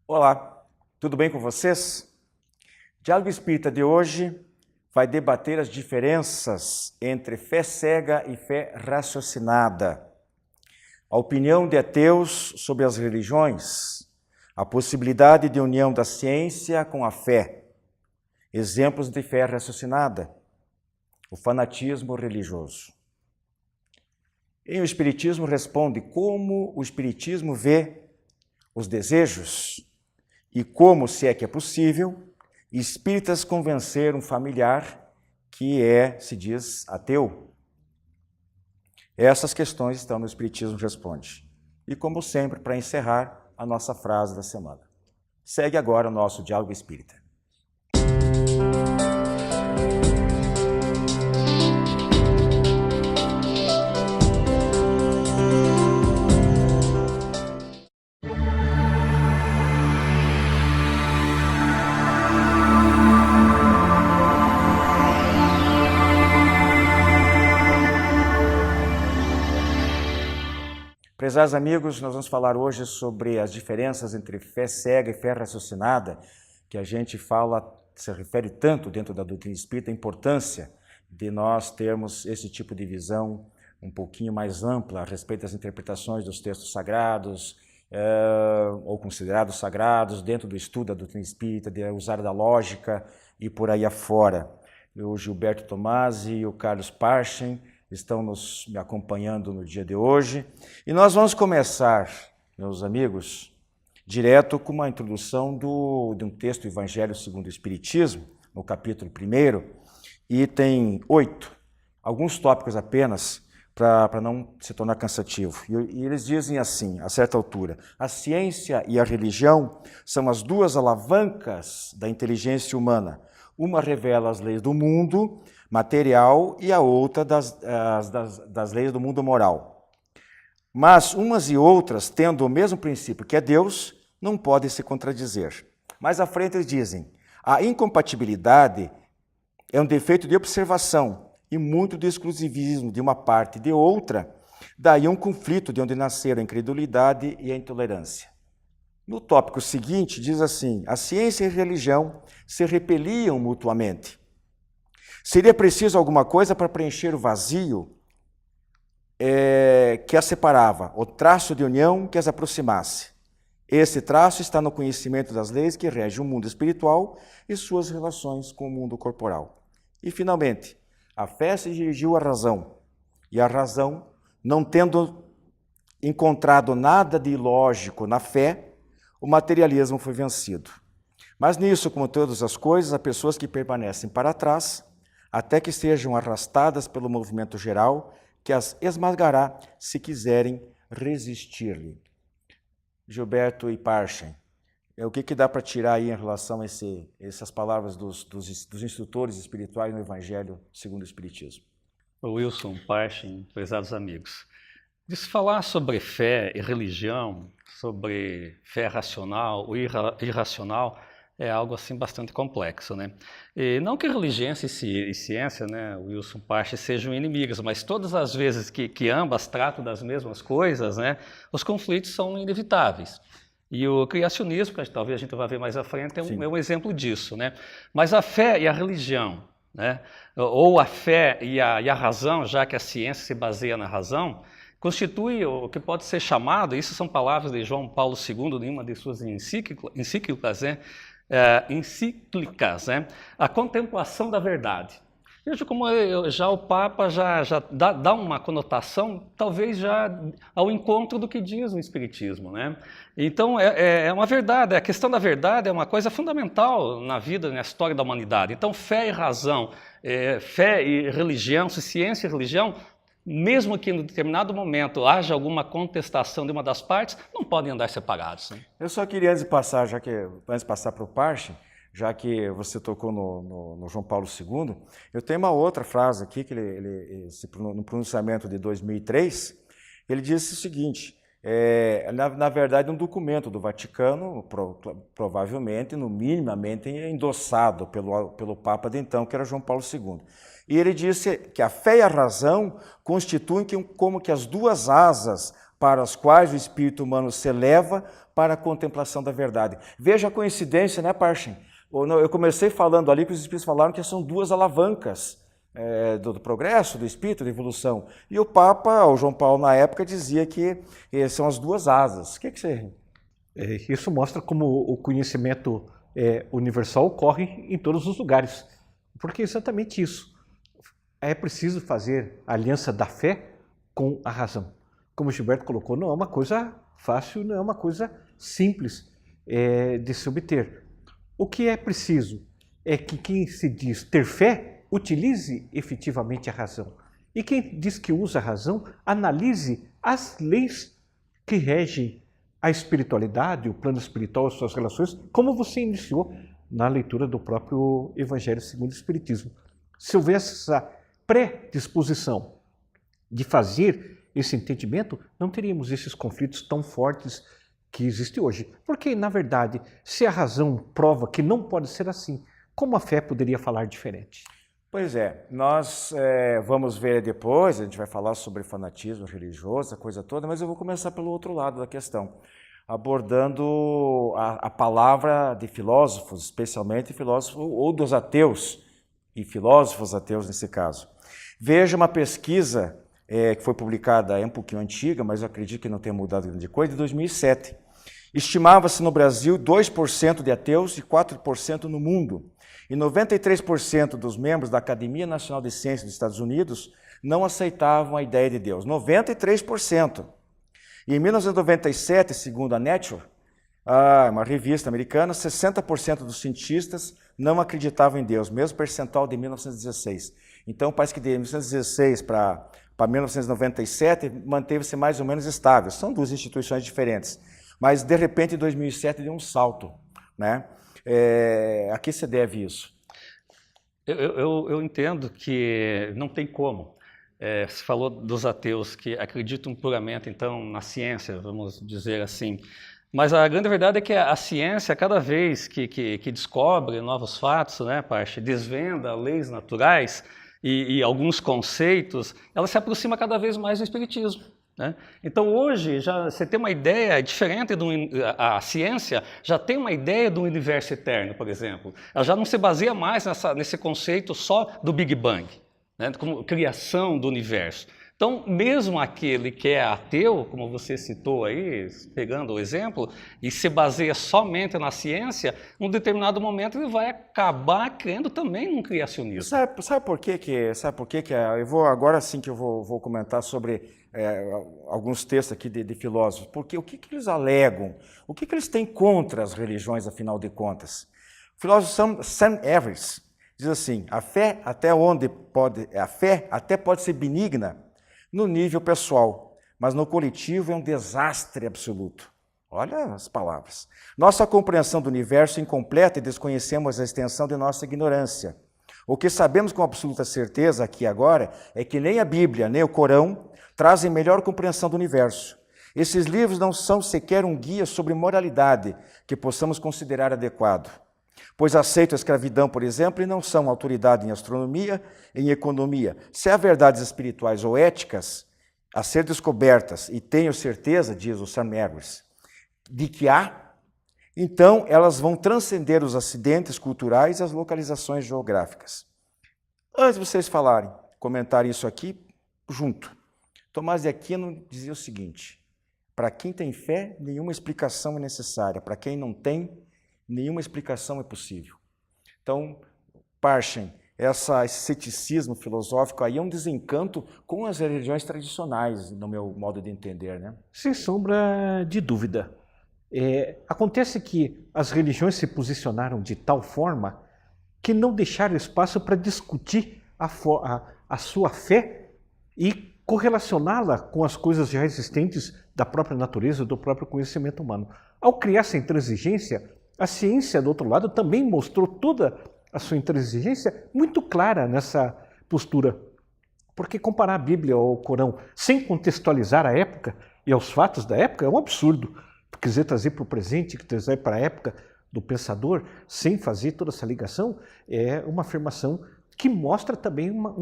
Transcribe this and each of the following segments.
Olá, tudo bem com vocês? O Diálogo Espírita de hoje vai debater as diferenças entre fé cega e fé raciocinada, a opinião de ateus sobre as religiões, a possibilidade de união da ciência com a fé, exemplos de fé raciocinada, o fanatismo religioso. E o Espiritismo responde como o Espiritismo vê os desejos e como, se é que é possível, espíritas convencer um familiar que se diz, ateu. Essas questões estão no Espiritismo Responde. E, como sempre, para encerrar, a nossa frase da semana. Segue agora o nosso Diálogo Espírita. Prezados amigos, nós vamos falar hoje sobre as diferenças entre fé cega e fé raciocinada, que a gente se refere tanto dentro da doutrina espírita, a importância de nós termos esse tipo de visão um pouquinho mais ampla a respeito das interpretações dos textos sagrados, ou considerados sagrados, dentro do estudo da doutrina espírita, de usar da lógica e por aí afora. O Gilberto Tomasi e o Carlos Parchen estão me acompanhando no dia de hoje. E nós vamos começar, meus amigos, direto com uma introdução de um texto do Evangelho segundo o Espiritismo, no capítulo 1, item 8, alguns tópicos apenas, para não se tornar cansativo. E eles dizem assim, a certa altura: a ciência e a religião são as duas alavancas da inteligência humana. Uma revela as leis do mundo material e a outra das leis do mundo moral. Mas umas e outras, tendo o mesmo princípio que é Deus, não podem se contradizer. Mais à frente eles dizem: a incompatibilidade é um defeito de observação e muito de exclusivismo de uma parte e de outra, daí um conflito de onde nasceram a incredulidade e a intolerância. No tópico seguinte diz assim: a ciência e a religião se repeliam mutuamente. Seria preciso alguma coisa para preencher o vazio que as separava, o traço de união que as aproximasse. Esse traço está no conhecimento das leis que regem o mundo espiritual e suas relações com o mundo corporal. E, finalmente, a fé se dirigiu à razão, e a razão, não tendo encontrado nada de ilógico na fé, o materialismo foi vencido. Mas nisso, como todas as coisas, há pessoas que permanecem para trás, até que sejam arrastadas pelo movimento geral, que as esmagará se quiserem resistir-lhe. Gilberto e Parchen, o que dá para tirar aí em relação a essas palavras dos instrutores espirituais no Evangelho segundo o Espiritismo? Wilson, Parchen, prezados amigos. De se falar sobre fé e religião, sobre fé racional ou irracional, é algo assim bastante complexo, né? E não que religião e ciência, né, Wilson, Parche, sejam inimigas, mas todas as vezes que ambas tratam das mesmas coisas, né, os conflitos são inevitáveis. E o criacionismo, que talvez a gente vá ver mais à frente, é um exemplo disso, né? Mas a fé e a religião, né, ou a fé e a razão, já que a ciência se baseia na razão, constitui o que pode ser chamado, isso são palavras de João Paulo II, em uma de suas encíclicas, né? A contemplação da verdade. Veja como já o Papa já dá uma conotação, talvez já ao encontro do que diz o Espiritismo, né? Então, é uma verdade, a questão da verdade é uma coisa fundamental na vida, na história da humanidade. Então, fé e razão, fé e religião, ciência e religião, mesmo que em determinado momento haja alguma contestação de uma das partes, não podem andar separados. Né? Eu só queria, antes de passar para o Parche, já que você tocou no João Paulo II, eu tenho uma outra frase aqui, que no pronunciamento de 2003, ele disse o seguinte: na verdade, um documento do Vaticano, provavelmente, no minimamente endossado pelo Papa de então, que era João Paulo II. E ele disse que a fé e a razão constituem como que as duas asas para as quais o espírito humano se eleva para a contemplação da verdade. Veja a coincidência, né, Parchin? Eu comecei falando ali que os espíritos falaram que são duas alavancas do progresso, do espírito, da evolução. E o Papa, o João Paulo, na época, dizia que são as duas asas. O que você... Isso mostra como o conhecimento universal ocorre em todos os lugares. Porque é exatamente isso. É preciso fazer a aliança da fé com a razão. Como o Gilberto colocou, não é uma coisa fácil, não é uma coisa simples de se obter. O que é preciso é que quem se diz ter fé utilize efetivamente a razão. E quem diz que usa a razão, analise as leis que regem a espiritualidade, o plano espiritual, as suas relações, como você iniciou na leitura do próprio Evangelho segundo o Espiritismo. Se houvesse essa predisposição de fazer esse entendimento, não teríamos esses conflitos tão fortes que existem hoje. Porque, na verdade, se a razão prova que não pode ser assim, como a fé poderia falar diferente? Pois é, nós vamos ver depois, a gente vai falar sobre fanatismo religioso, a coisa toda, mas eu vou começar pelo outro lado da questão, abordando a palavra de filósofos, especialmente filósofos ou dos ateus, e filósofos ateus nesse caso. Veja uma pesquisa que foi publicada, é um pouquinho antiga, mas eu acredito que não tenha mudado grande coisa, de 2007. Estimava-se no Brasil 2% de ateus e 4% no mundo. E 93% dos membros da Academia Nacional de Ciências dos Estados Unidos não aceitavam a ideia de Deus. 93%. E em 1997, segundo a Nature, uma revista americana, 60% dos cientistas não acreditavam em Deus, mesmo percentual de 1916. Então, parece que de 1916 para 1997 manteve-se mais ou menos estável. São duas instituições diferentes. Mas, de repente, em 2007 deu um salto, né? A que se deve isso? Eu entendo que não tem como. Você falou dos ateus que acreditam puramente, então, na ciência, vamos dizer assim. Mas a grande verdade é que a ciência, cada vez que descobre novos fatos, né, Parche, desvenda leis naturais e alguns conceitos, ela se aproxima cada vez mais do espiritismo. Né? Então hoje já você tem uma ideia diferente, a ciência já tem uma ideia do universo eterno, por exemplo. Ela já não se baseia mais nesse conceito só do Big Bang, né? Como criação do universo. Então, mesmo aquele que é ateu, como você citou aí, pegando o exemplo, e se baseia somente na ciência, em um determinado momento ele vai acabar crendo também num criacionismo. Sabe por quê que eu vou agora sim que eu vou comentar sobre alguns textos aqui de filósofos, porque o que eles alegam, o que eles têm contra as religiões, afinal de contas? O filósofo Sam Harris diz assim: a fé até pode ser benigna no nível pessoal, mas no coletivo é um desastre absoluto. Olha as palavras. Nossa compreensão do universo é incompleta e desconhecemos a extensão de nossa ignorância. O que sabemos com absoluta certeza aqui agora é que nem a Bíblia, nem o Corão trazem melhor compreensão do universo. Esses livros não são sequer um guia sobre moralidade que possamos considerar adequado, pois aceitam a escravidão, por exemplo, e não são autoridade em astronomia, em economia. Se há verdades espirituais ou éticas a ser descobertas, e tenho certeza, diz o Sam Harris, de que há, então elas vão transcender os acidentes culturais e as localizações geográficas. Antes de vocês comentarem isso aqui, junto, Tomás de Aquino dizia o seguinte: para quem tem fé, nenhuma explicação é necessária, para quem não tem, nenhuma explicação é possível. Então, Parchin, esse ceticismo filosófico aí é um desencanto com as religiões tradicionais, no meu modo de entender, né? Sem sombra de dúvida. Acontece que as religiões se posicionaram de tal forma que não deixaram espaço para discutir a sua fé e correlacioná-la com as coisas já existentes da própria natureza, do próprio conhecimento humano. Ao criar essa intransigência, a ciência, do outro lado, também mostrou toda a sua intransigência muito clara nessa postura. Porque comparar a Bíblia ao Corão sem contextualizar a época e aos fatos da época é um absurdo. Quiser trazer para o presente, trazer para a época do pensador, sem fazer toda essa ligação, é uma afirmação que mostra também uma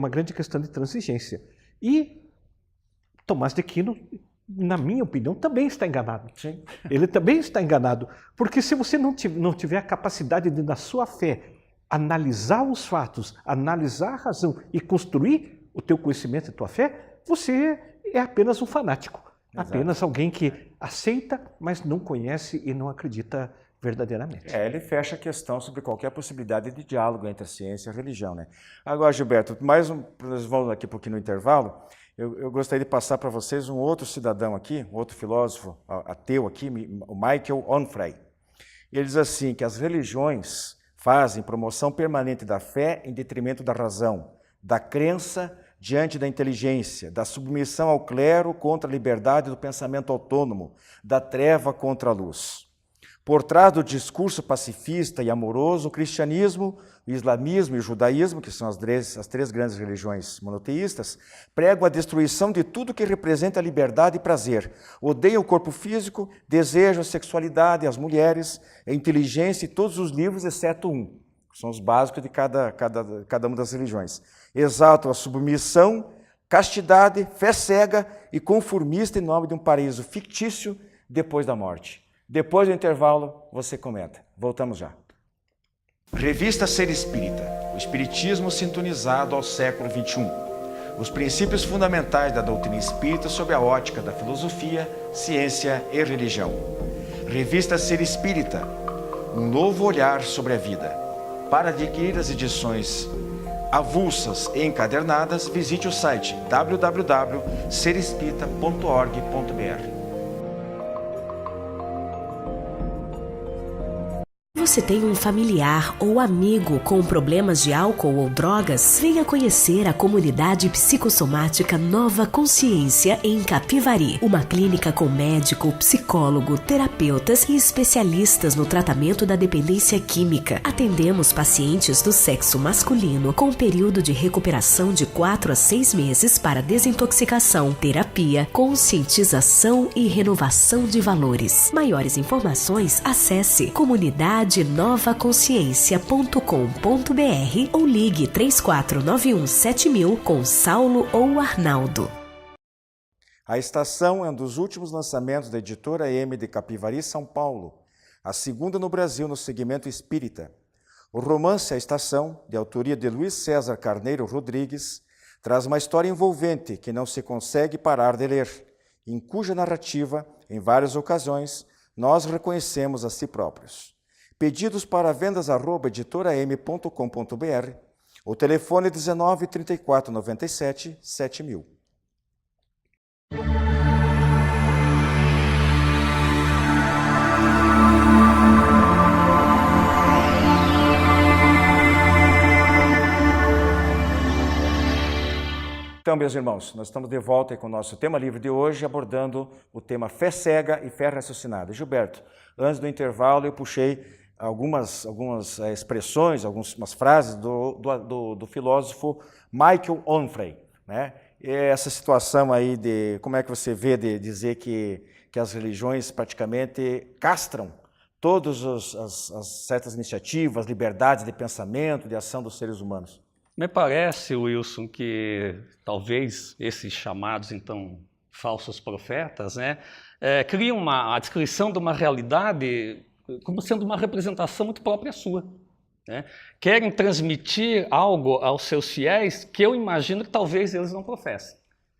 grande questão de transigência. E Tomás de Aquino na minha opinião, também está enganado. Sim. Ele também está enganado. Porque se você não tiver a capacidade de, na sua fé, analisar os fatos, analisar a razão e construir o teu conhecimento e a tua fé, você é apenas um fanático. Exato. Apenas alguém que aceita, mas não conhece e não acredita verdadeiramente. Ele fecha a questão sobre qualquer possibilidade de diálogo entre a ciência e a religião, né? Agora, Gilberto, nós vamos aqui um pouquinho no intervalo. Eu gostaria de passar para vocês um outro cidadão aqui, um outro filósofo ateu aqui, o Michael Onfray. Ele diz assim, que as religiões fazem promoção permanente da fé em detrimento da razão, da crença diante da inteligência, da submissão ao clero contra a liberdade do pensamento autônomo, da treva contra a luz. Por trás do discurso pacifista e amoroso, o cristianismo, o islamismo e o judaísmo, que são as três grandes religiões monoteístas, pregam a destruição de tudo que representa liberdade e prazer. Odeiam o corpo físico, desejam a sexualidade, as mulheres, a inteligência e todos os livros, exceto um, que são os básicos de cada uma das religiões. Exaltam a submissão, castidade, fé cega e conformista em nome de um paraíso fictício depois da morte. Depois do intervalo, você comenta. Voltamos já. Revista Ser Espírita, o espiritismo sintonizado ao século XXI. Os princípios fundamentais da doutrina espírita sob a ótica da filosofia, ciência e religião. Revista Ser Espírita, um novo olhar sobre a vida. Para adquirir as edições avulsas e encadernadas, visite o site www.serespirita.org.br. Você tem um familiar ou amigo com problemas de álcool ou drogas? Venha conhecer a comunidade psicossomática Nova Consciência em Capivari. Uma clínica com médico, psicólogo, terapeutas e especialistas no tratamento da dependência química. Atendemos pacientes do sexo masculino com período de recuperação de 4 a 6 meses para desintoxicação, terapia, conscientização e renovação de valores. Maiores informações, acesse comunidadenovaconsciência.com.br ou ligue 3491 7000 com Saulo ou Arnaldo. A Estação é um dos últimos lançamentos da editora M de Capivari, São Paulo, a segunda no Brasil no segmento espírita. O romance A Estação, de autoria de Luiz César Carneiro Rodrigues, traz uma história envolvente que não se consegue parar de ler, em cuja narrativa, em várias ocasiões, nós reconhecemos a si próprios. Pedidos para vendas@editoram.com.br, o telefone 19 34 97 7000. Então, meus irmãos, nós estamos de volta com o nosso tema livre de hoje, abordando o tema fé cega e fé raciocinada. Gilberto, antes do intervalo eu puxei algumas expressões, algumas frases do filósofo Michael Onfray, né? E essa situação aí de, como é que você vê de dizer que as religiões praticamente castram todas as certas iniciativas, liberdades de pensamento, de ação dos seres humanos? Me parece, Wilson, que talvez esses chamados, então, falsos profetas, né, criam a descrição de uma realidade como sendo uma representação muito própria sua, né? Querem transmitir algo aos seus fiéis que eu imagino que talvez eles não professem.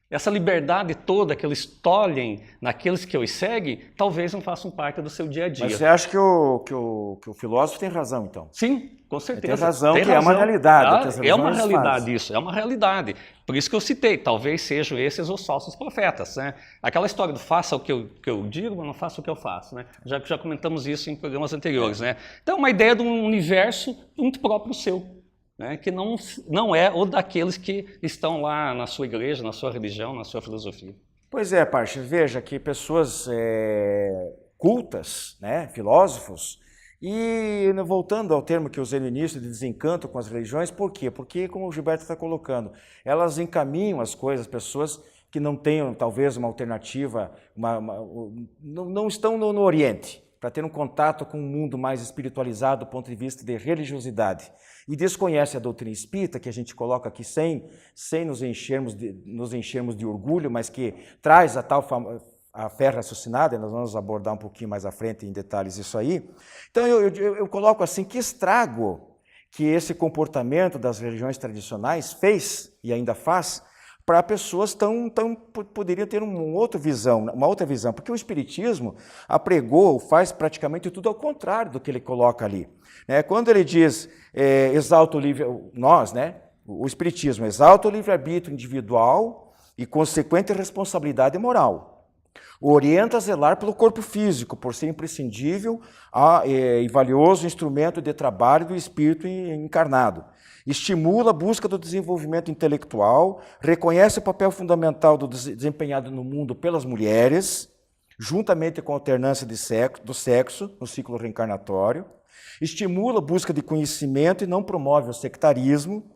Essa liberdade toda que eles tolhem naqueles que os seguem, talvez não façam parte do seu dia a dia. Mas você acha que o filósofo tem razão, então? Sim, com certeza. Tem razão, que é uma realidade. É uma realidade isso, é uma realidade. Por isso que eu citei, talvez sejam esses os falsos profetas, né? Aquela história do faça o que eu digo, mas não faça o que eu faço, né? Já comentamos isso em programas anteriores, né? Então, uma ideia de um universo muito próprio seu, né? Que não é o daqueles que estão lá na sua igreja, na sua religião, na sua filosofia. Pois é, Parche, veja que pessoas cultas, né, filósofos, e voltando ao termo que eu usei no início, de desencanto com as religiões, por quê? Porque, como o Gilberto está colocando, elas encaminham as coisas, pessoas que não tenham, talvez, uma alternativa, não estão no Oriente, para ter um contato com um mundo mais espiritualizado do ponto de vista de religiosidade. E desconhece a doutrina espírita, que a gente coloca aqui sem nos enchermos de orgulho, mas que traz a tal a fé raciocinada, nós vamos abordar um pouquinho mais à frente em detalhes isso aí. Então eu coloco assim, que estrago que esse comportamento das religiões tradicionais fez e ainda faz para pessoas poderiam ter uma outra visão, porque o Espiritismo apregou, faz praticamente tudo ao contrário do que ele coloca ali. Quando ele diz, exalta o livre, nós, o Espiritismo exalta o livre-arbítrio individual e consequente responsabilidade moral. Orienta a zelar pelo corpo físico, por ser imprescindível e valioso instrumento de trabalho do espírito encarnado. Estimula a busca do desenvolvimento intelectual, reconhece o papel fundamental desempenhado no mundo pelas mulheres, juntamente com a alternância do sexo no ciclo reencarnatório, estimula a busca de conhecimento e não promove o sectarismo,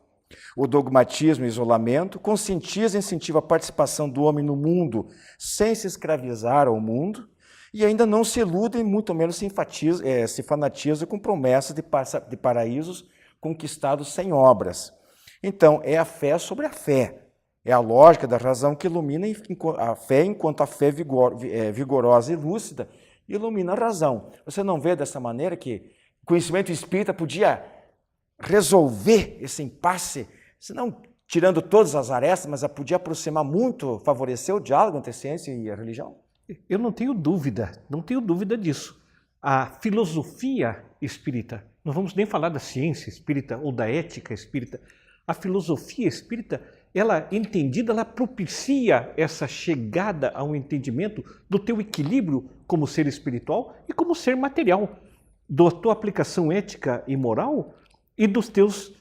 o dogmatismo e o isolamento, conscientiza e incentiva a participação do homem no mundo sem se escravizar ao mundo, e ainda não se ilude e muito menos se fanatiza com promessas de paraísos conquistados sem obras. Então, é a fé sobre a fé. É a lógica da razão que ilumina a fé, enquanto a fé vigorosa e lúcida ilumina a razão. Você não vê dessa maneira que o conhecimento espírita podia resolver esse impasse, se não tirando todas as arestas, mas podia aproximar muito, favorecer o diálogo entre a ciência e a religião? Eu não tenho dúvida disso. A filosofia espírita, não vamos nem falar da ciência espírita ou da ética espírita, a filosofia espírita, ela entendida, ela propicia essa chegada a um entendimento do teu equilíbrio como ser espiritual e como ser material, da tua aplicação ética e moral e dos teus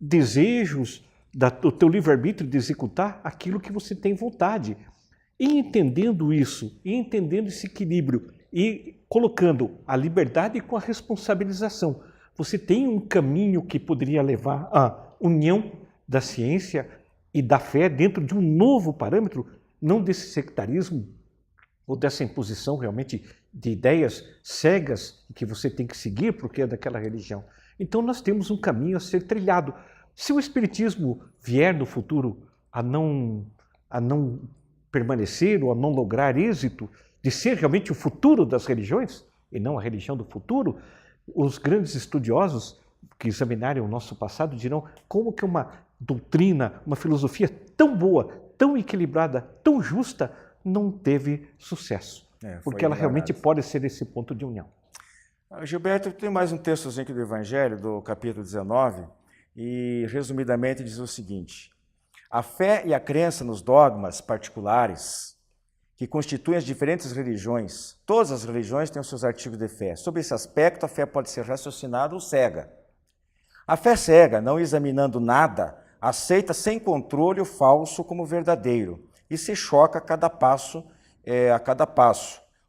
desejos, do teu livre-arbítrio de executar aquilo que você tem vontade. E entendendo isso, e entendendo esse equilíbrio, e colocando a liberdade com a responsabilização, você tem um caminho que poderia levar à união da ciência e da fé dentro de um novo parâmetro, não desse sectarismo ou dessa imposição realmente de ideias cegas que você tem que seguir porque é daquela religião. Então nós temos um caminho a ser trilhado. Se o Espiritismo vier no futuro a não permanecer ou a não lograr êxito de ser realmente o futuro das religiões, e não a religião do futuro, os grandes estudiosos que examinarem o nosso passado dirão como que uma doutrina, uma filosofia tão boa, tão equilibrada, tão justa, não teve sucesso. Porque ela realmente pode ser esse ponto de união. Gilberto, tem mais um textozinho aqui do Evangelho, do capítulo 19, e resumidamente diz o seguinte: a fé e a crença nos dogmas particulares que constituem as diferentes religiões, todas as religiões têm os seus artigos de fé. Sobre esse aspecto, a fé pode ser raciocinada ou cega. A fé cega, não examinando nada, aceita sem controle o falso como verdadeiro e se choca a cada passo.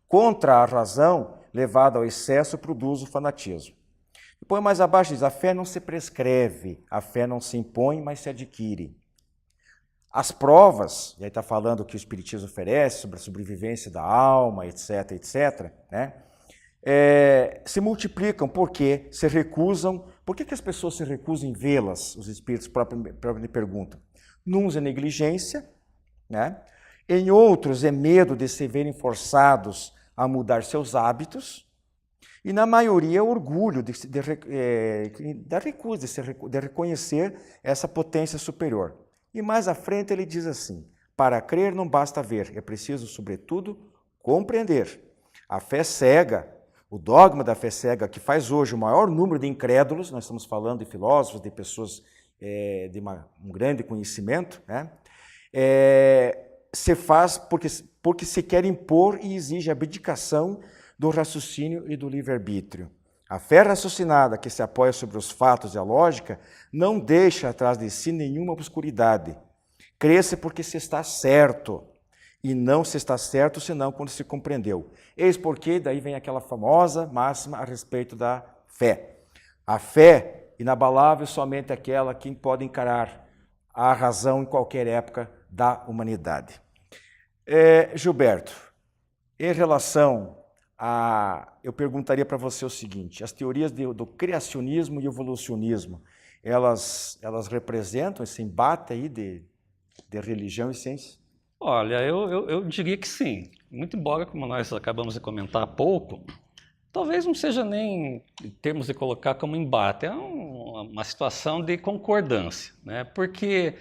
Contra a razão, levada ao excesso, produz o fanatismo. Depois, mais abaixo, diz: a fé não se prescreve, a fé não se impõe, mas se adquire. As provas, e aí está falando o que o Espiritismo oferece sobre a sobrevivência da alma, etc., se multiplicam porque se recusam. Por que as pessoas se recusam em vê-las? Os espíritos próprios perguntam. Nuns é negligência, em outros é medo de se verem forçados a mudar seus hábitos, e na maioria é orgulho da recusa, de reconhecer essa potência superior. E mais à frente ele diz assim: para crer não basta ver, é preciso, sobretudo, compreender. A fé cega, o dogma da fé cega, que faz hoje o maior número de incrédulos, nós estamos falando de filósofos, de pessoas de um grande conhecimento, se faz porque se quer impor e exige abdicação do raciocínio e do livre-arbítrio. A fé raciocinada, que se apoia sobre os fatos e a lógica, não deixa atrás de si nenhuma obscuridade. Crê-se porque se está certo, e não se está certo senão quando se compreendeu. Eis porque daí vem aquela famosa máxima a respeito da fé. A fé inabalável somente aquela que pode encarar a razão em qualquer época da humanidade. Gilberto, em relação eu perguntaria para você o seguinte: as teorias do criacionismo e evolucionismo, elas representam esse embate aí de religião e ciência? Olha, eu diria que sim. muito embora, como nós acabamos de comentar há pouco, talvez não seja nem em termos de colocar como embate, é uma situação de concordância, né? Porque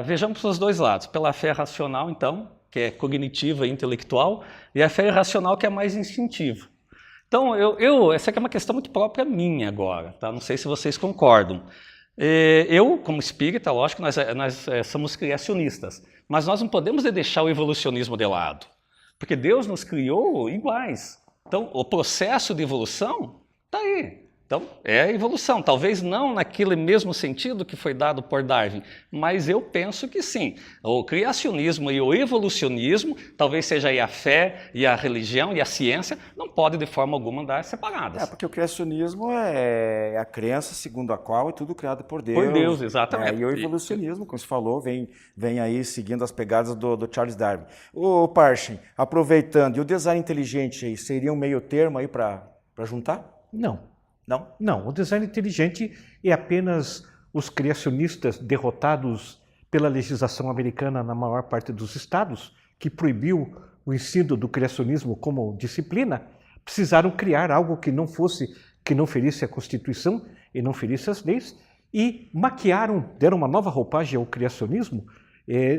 vejamos os dois lados, pela fé racional, então, que é cognitiva e intelectual, e a fé irracional, que é mais instintiva. Então, essa aqui é uma questão muito própria minha agora, tá? Não sei se vocês concordam. Eu, como espírita, lógico, nós somos criacionistas, mas nós não podemos deixar o evolucionismo de lado, porque Deus nos criou iguais. Então, o processo de evolução está aí. Então, é a evolução. Talvez não naquele mesmo sentido que foi dado por Darwin, mas eu penso que sim. O criacionismo e o evolucionismo, talvez seja aí a fé e a religião e a ciência, não podem de forma alguma andar separadas. Porque o criacionismo é a crença segundo a qual é tudo criado por Deus. Por Deus, exatamente. E o evolucionismo, como você falou, vem aí seguindo as pegadas do Charles Darwin. Ô Parchin, aproveitando, e o design inteligente aí, seria um meio termo aí para juntar? Não. Não? Não, o design inteligente é apenas os criacionistas derrotados pela legislação americana na maior parte dos estados, que proibiu o ensino do criacionismo como disciplina, precisaram criar algo que não ferisse a Constituição e não ferisse as leis, e deram uma nova roupagem ao criacionismo,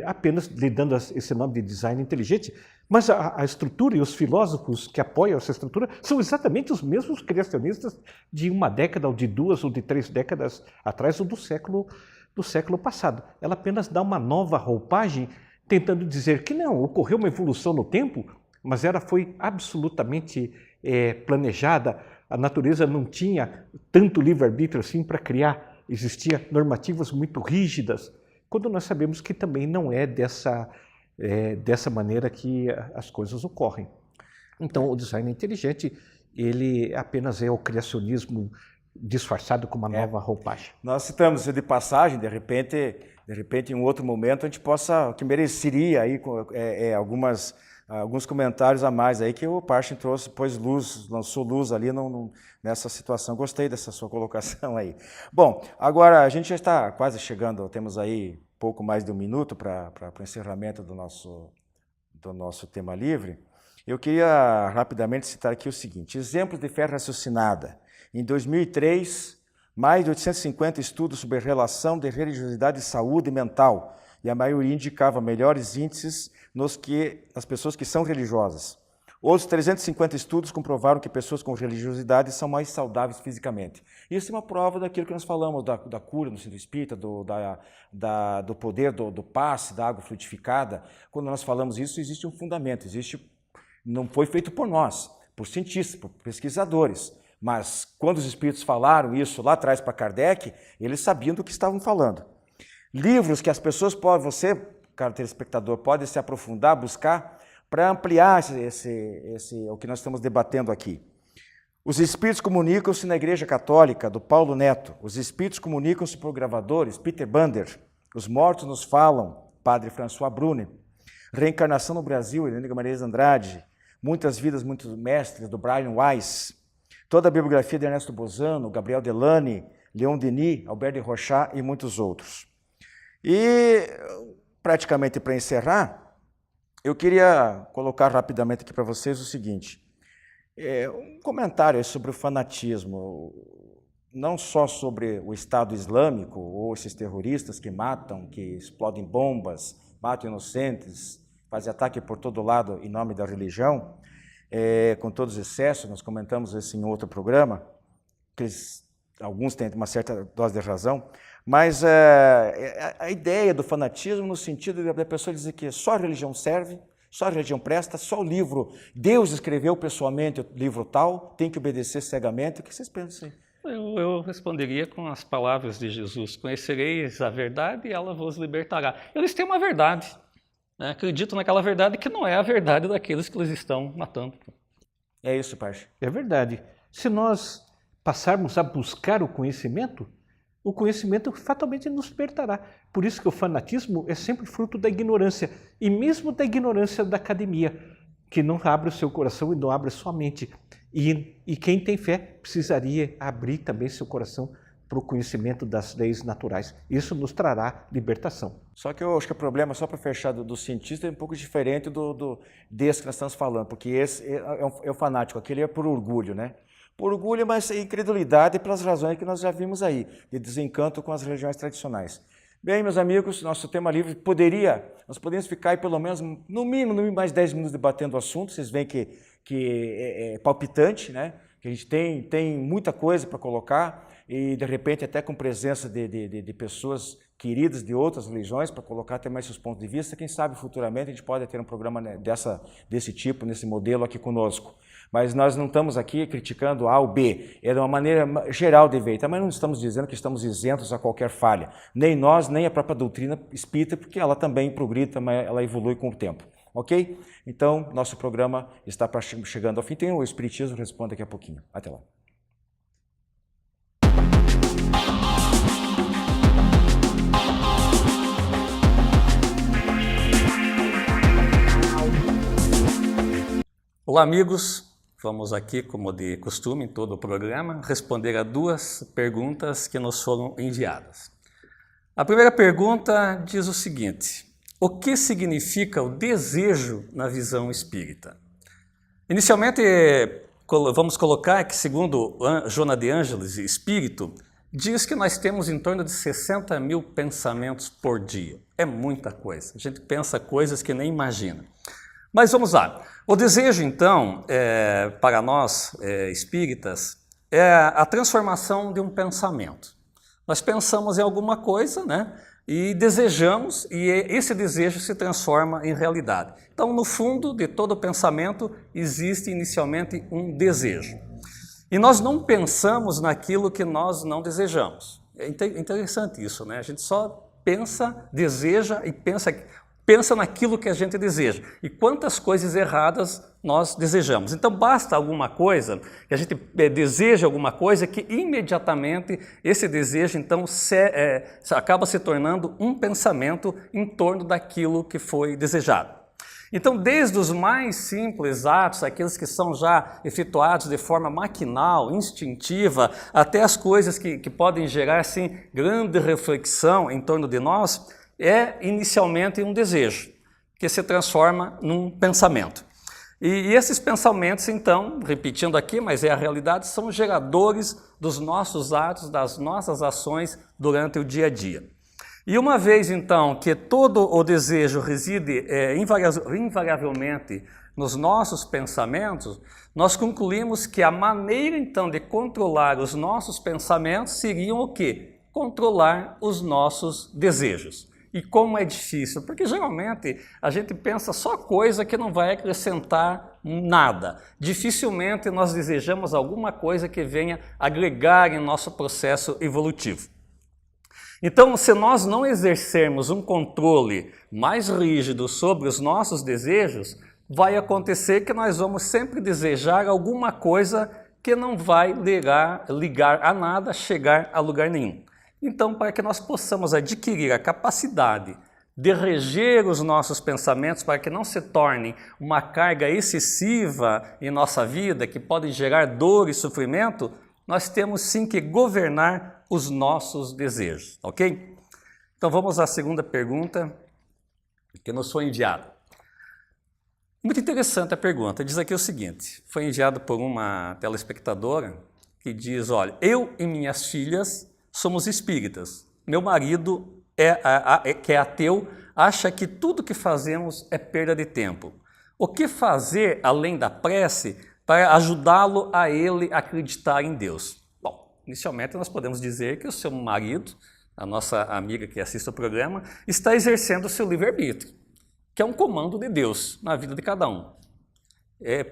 apenas lhe dando esse nome de design inteligente. Mas a estrutura e os filósofos que apoiam essa estrutura são exatamente os mesmos criacionistas de uma década, ou de 2 ou de 3 décadas atrás, ou do século passado. Ela apenas dá uma nova roupagem, tentando dizer que não, ocorreu uma evolução no tempo, mas ela foi absolutamente planejada. A natureza não tinha tanto livre-arbítrio assim para criar, existiam normativas muito rígidas, quando nós sabemos que também não é dessa maneira que as coisas ocorrem. Então, o design inteligente, ele apenas é o criacionismo disfarçado com uma nova roupagem. Nós citamos isso de passagem, de repente, em um outro momento, a gente que mereceria aí alguns comentários a mais aí que o Parchin trouxe, lançou luz ali nessa situação. Gostei dessa sua colocação aí. Bom, agora a gente já está quase chegando, temos aí pouco mais de 1 minuto para o encerramento do nosso tema livre. Eu queria rapidamente citar aqui o seguinte: exemplos de fé raciocinada. Em 2003, mais de 850 estudos sobre a relação de religiosidade e saúde mental, e a maioria indicava melhores índices nas pessoas que são religiosas. Outros 350 estudos comprovaram que pessoas com religiosidade são mais saudáveis fisicamente. Isso é uma prova daquilo que nós falamos, da cura no centro espírita, do poder do passe, da água frutificada. Quando nós falamos isso, existe um fundamento, não foi feito por nós, por cientistas, por pesquisadores. Mas quando os espíritos falaram isso lá atrás para Kardec, eles sabiam do que estavam falando. Livros que as pessoas você, cara telespectador, pode se aprofundar, buscar, para ampliar o que nós estamos debatendo aqui. Os Espíritos Comunicam-se na Igreja Católica, do Paulo Neto. Os Espíritos Comunicam-se por gravadores, Peter Bander. Os Mortos Nos Falam, Padre François Brune. Reencarnação no Brasil, Helena Guimarães Andrade. Muitas Vidas, Muitos Mestres, do Brian Weiss. Toda a bibliografia de Ernesto Bozano, Gabriel Delany, Leon Denis, Albert de Rochat e muitos outros. E, praticamente para encerrar, eu queria colocar rapidamente aqui para vocês o seguinte, um comentário sobre o fanatismo, não só sobre o Estado Islâmico ou esses terroristas que matam, que explodem bombas, matam inocentes, fazem ataque por todo lado em nome da religião, com todos os excessos, nós comentamos isso em outro programa, que alguns têm uma certa dose de razão, mas a ideia do fanatismo no sentido da pessoa dizer que só a religião serve, só a religião presta, só o livro, Deus escreveu pessoalmente o livro tal, tem que obedecer cegamente. O que vocês pensam aí? Eu responderia com as palavras de Jesus: conhecereis a verdade e ela vos libertará. Eles têm uma verdade, né? Acreditam naquela verdade que não é a verdade daqueles que eles estão matando. É isso, Parchin. É verdade. Se nós passarmos a buscar o conhecimento fatalmente nos libertará. Por isso que o fanatismo é sempre fruto da ignorância, e mesmo da ignorância da academia, que não abre o seu coração e não abre a sua mente. E quem tem fé precisaria abrir também seu coração para o conhecimento das leis naturais. Isso nos trará libertação. Só que eu acho que o problema, só para fechar, do cientista é um pouco diferente desse que nós estamos falando, porque esse é o fanático, aquele é por orgulho, né? Por orgulho, mas incredulidade pelas razões que nós já vimos aí, de desencanto com as religiões tradicionais. Bem, meus amigos, nosso tema livre nós podemos ficar aí pelo menos, no mínimo mais 10 minutos debatendo o assunto. Vocês veem que é palpitante, né? Que a gente tem muita coisa para colocar e, de repente, até com presença de pessoas queridas de outras religiões, para colocar até mais seus pontos de vista. Quem sabe, futuramente, a gente pode ter um programa, né, desse tipo, nesse modelo aqui conosco. Mas nós não estamos aqui criticando A ou B, é de uma maneira geral de ver. Também não estamos dizendo que estamos isentos a qualquer falha, nem nós, nem a própria doutrina espírita, porque ela também progride, ela evolui com o tempo. Ok? Então, nosso programa está chegando ao fim. Tem o Espiritismo Responde daqui a pouquinho. Até lá. Olá, amigos. Vamos aqui, como de costume, em todo o programa, responder a 2 perguntas que nos foram enviadas. A primeira pergunta diz o seguinte: o que significa o desejo na visão espírita? Inicialmente, vamos colocar que, segundo Joana de Ângeles, espírito, diz que nós temos em torno de 60 mil pensamentos por dia. É muita coisa. A gente pensa coisas que nem imagina. Mas vamos lá. O desejo, então, para nós espíritas, é a transformação de um pensamento. Nós pensamos em alguma coisa, né? E desejamos, e esse desejo se transforma em realidade. Então, no fundo de todo pensamento, existe inicialmente um desejo. E nós não pensamos naquilo que nós não desejamos. É interessante isso, né? A gente só pensa, deseja e pensa naquilo que a gente deseja. E quantas coisas erradas nós desejamos. Então, basta alguma coisa, que a gente deseja alguma coisa, que imediatamente esse desejo, então, acaba se tornando um pensamento em torno daquilo que foi desejado. Então, desde os mais simples atos, aqueles que são já efetuados de forma maquinal, instintiva, até as coisas que podem gerar, assim, grande reflexão em torno de nós, é inicialmente um desejo, que se transforma num pensamento. E esses pensamentos, então, repetindo aqui, mas é a realidade, são geradores dos nossos atos, das nossas ações durante o dia a dia. E uma vez, então, que todo o desejo reside invariavelmente nos nossos pensamentos, nós concluímos que a maneira, então, de controlar os nossos pensamentos seriam o quê? Controlar os nossos desejos. E como é difícil, porque geralmente a gente pensa só coisa que não vai acrescentar nada. Dificilmente nós desejamos alguma coisa que venha agregar em nosso processo evolutivo. Então, se nós não exercermos um controle mais rígido sobre os nossos desejos, vai acontecer que nós vamos sempre desejar alguma coisa que não vai ligar a nada, chegar a lugar nenhum. Então, para que nós possamos adquirir a capacidade de reger os nossos pensamentos, para que não se tornem uma carga excessiva em nossa vida, que podem gerar dor e sofrimento, nós temos sim que governar os nossos desejos, ok? Então vamos à segunda pergunta que nos foi enviada. Muito interessante a pergunta, diz aqui o seguinte, foi enviado por uma telespectadora que diz, olha, eu e minhas filhas somos espíritas. Meu marido, que é ateu, acha que tudo que fazemos é perda de tempo. O que fazer, além da prece, para ajudá-lo a ele acreditar em Deus? Bom, inicialmente nós podemos dizer que o seu marido, a nossa amiga que assiste o programa, está exercendo o seu livre-arbítrio, que é um comando de Deus na vida de cada um.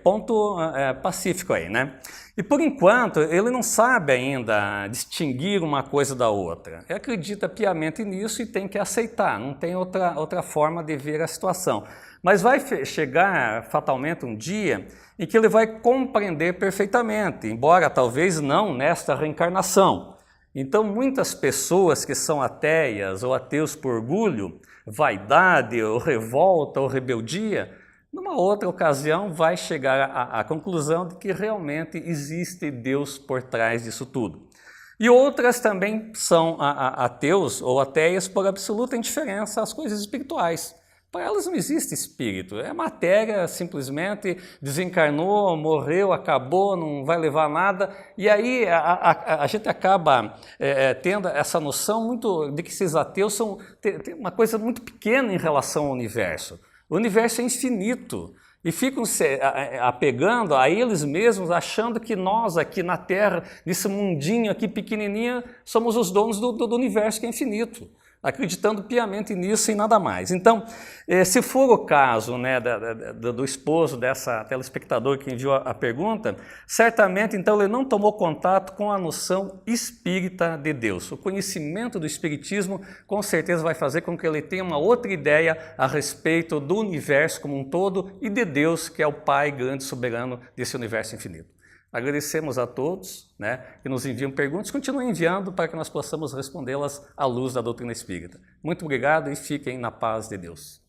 Ponto pacífico aí, né? E por enquanto ele não sabe ainda distinguir uma coisa da outra. Ele acredita piamente nisso e tem que aceitar, não tem outra forma de ver a situação. Mas vai chegar fatalmente um dia em que ele vai compreender perfeitamente, embora talvez não nesta reencarnação. Então muitas pessoas que são ateias ou ateus por orgulho, vaidade, ou revolta, ou rebeldia, numa outra ocasião vai chegar à conclusão de que realmente existe Deus por trás disso tudo. E outras também são ateus ou ateias por absoluta indiferença às coisas espirituais. Para elas não existe espírito, é matéria, simplesmente desencarnou, morreu, acabou, não vai levar nada. E aí a gente acaba tendo essa noção muito de que esses ateus têm uma coisa muito pequena em relação ao universo. O universo é infinito. E ficam se apegando a eles mesmos, achando que nós aqui na Terra, nesse mundinho aqui pequenininho, somos os donos do universo que é infinito, acreditando piamente nisso e nada mais. Então, se for o caso, né, do esposo dessa telespectador que enviou a pergunta, certamente então ele não tomou contato com a noção espírita de Deus. O conhecimento do espiritismo com certeza vai fazer com que ele tenha uma outra ideia a respeito do universo como um todo e de Deus, que é o Pai grande soberano desse universo infinito. Agradecemos a todos, né, que nos enviam perguntas, continuem enviando para que nós possamos respondê-las à luz da doutrina espírita. Muito obrigado e fiquem na paz de Deus.